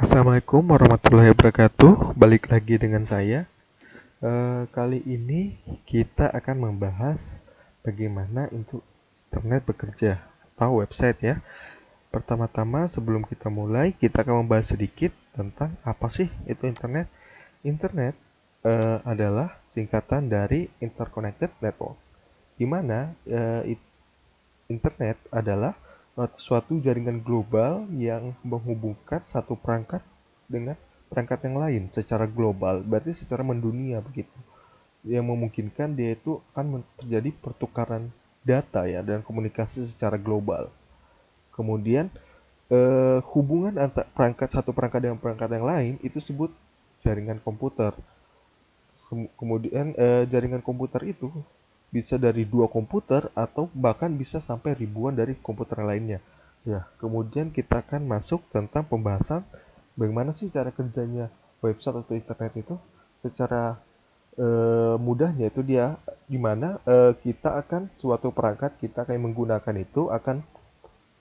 Assalamualaikum warahmatullahi wabarakatuh. Balik lagi dengan saya. Kali ini kita akan membahas bagaimana internet bekerja atau website ya. Pertama-tama sebelum kita mulai, kita akan membahas sedikit tentang apa sih itu internet. Internet adalah singkatan dari Interconnected Network, di mana internet adalah suatu jaringan global yang menghubungkan satu perangkat dengan perangkat yang lain secara global, berarti secara mendunia begitu. Yang memungkinkan dia itu akan terjadi pertukaran data ya dan komunikasi secara global. Kemudian hubungan antara satu perangkat dengan perangkat yang lain itu disebut jaringan komputer. Kemudian jaringan komputer itu bisa dari dua komputer atau bahkan bisa sampai ribuan dari komputer lainnya. Ya, kemudian kita akan masuk tentang pembahasan bagaimana sih cara kerjanya website atau internet itu secara mudahnya itu dia gimana kita akan suatu perangkat kita akan menggunakan itu akan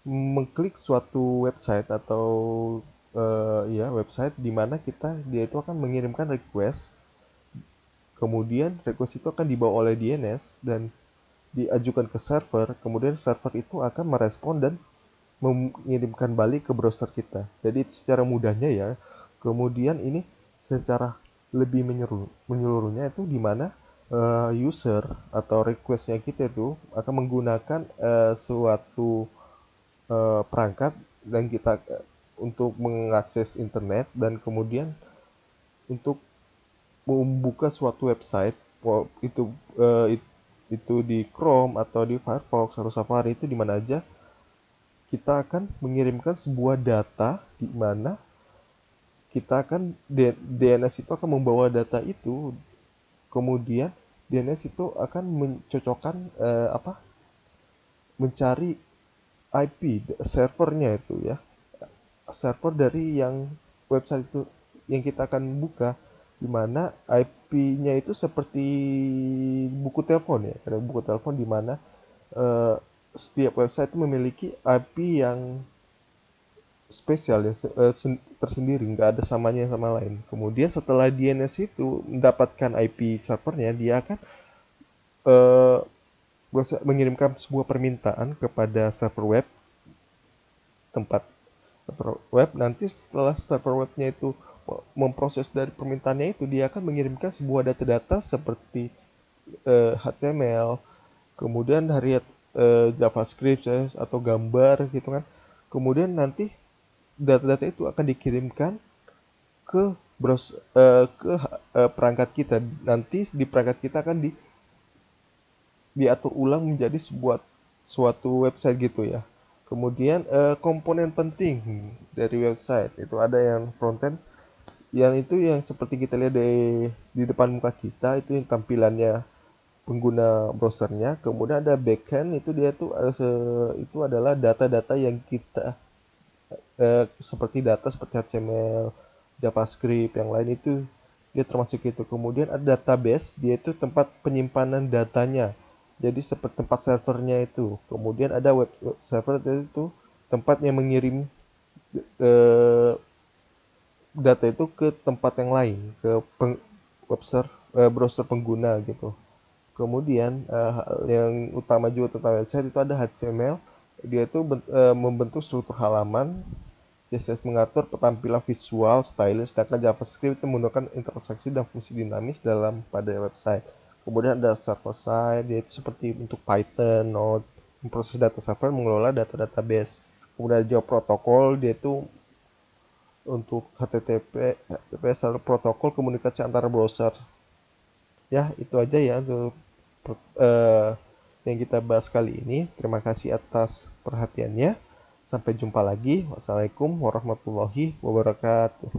mengklik suatu website atau ya website di mana dia itu akan mengirimkan request. Kemudian request itu akan dibawa oleh DNS dan diajukan ke server, kemudian server itu akan merespon dan mengirimkan balik ke browser kita. Jadi itu secara mudahnya ya. Kemudian ini secara lebih menyeluruhnya itu di mana user atau requestnya kita itu akan menggunakan suatu perangkat dan kita untuk mengakses internet dan kemudian untuk membuka suatu website itu itu di Chrome atau di Firefox atau Safari itu di mana aja kita akan mengirimkan sebuah data di mana kita akan DNS itu akan membawa data itu, kemudian DNS itu akan mencocokkan mencari IP servernya itu ya, server dari yang website itu yang kita akan buka, di mana IP-nya itu seperti buku telepon ya, ada buku telepon di mana eh, setiap website itu memiliki IP yang spesial ya, tersendiri, nggak ada samanya sama lain. Kemudian setelah DNS itu mendapatkan IP servernya, dia akan eh, mengirimkan sebuah permintaan kepada server web tempat server web. Nanti setelah server webnya itu memproses dari permintaannya itu, dia akan mengirimkan sebuah data-data seperti HTML, kemudian dari JavaScript ya, atau gambar gitu kan. Kemudian nanti data-data itu akan dikirimkan ke perangkat kita. Nanti di perangkat kita akan diatur ulang menjadi suatu website gitu ya. Kemudian komponen penting dari website itu ada yang frontend, yang itu yang seperti kita lihat di depan muka kita itu yang tampilannya pengguna browsernya. Kemudian ada backend, itu dia tuh itu adalah data-data yang kita seperti data seperti HTML, JavaScript, yang lain itu dia termasuk itu. Kemudian ada database, dia itu tempat penyimpanan datanya. Jadi seperti tempat servernya itu. Kemudian ada web server, itu tempat yang mengirim eh, data itu ke tempat yang lain, ke browser pengguna gitu. Kemudian yang utama juga tentang website itu ada HTML, dia itu membentuk struktur halaman. CSS mengatur tampilan visual, stylish, sedangkan JavaScript itu menggunakan interaksi dan fungsi dinamis pada website. Kemudian ada server side, yaitu seperti untuk Python, Node, memproses data server, mengelola data database. Kemudian ada protokol, dia itu untuk HTTP, HTTPS atau protokol komunikasi antara browser. Ya, itu aja ya untuk eh, yang kita bahas kali ini. Terima kasih atas perhatiannya. Sampai jumpa lagi. Wassalamualaikum warahmatullahi wabarakatuh.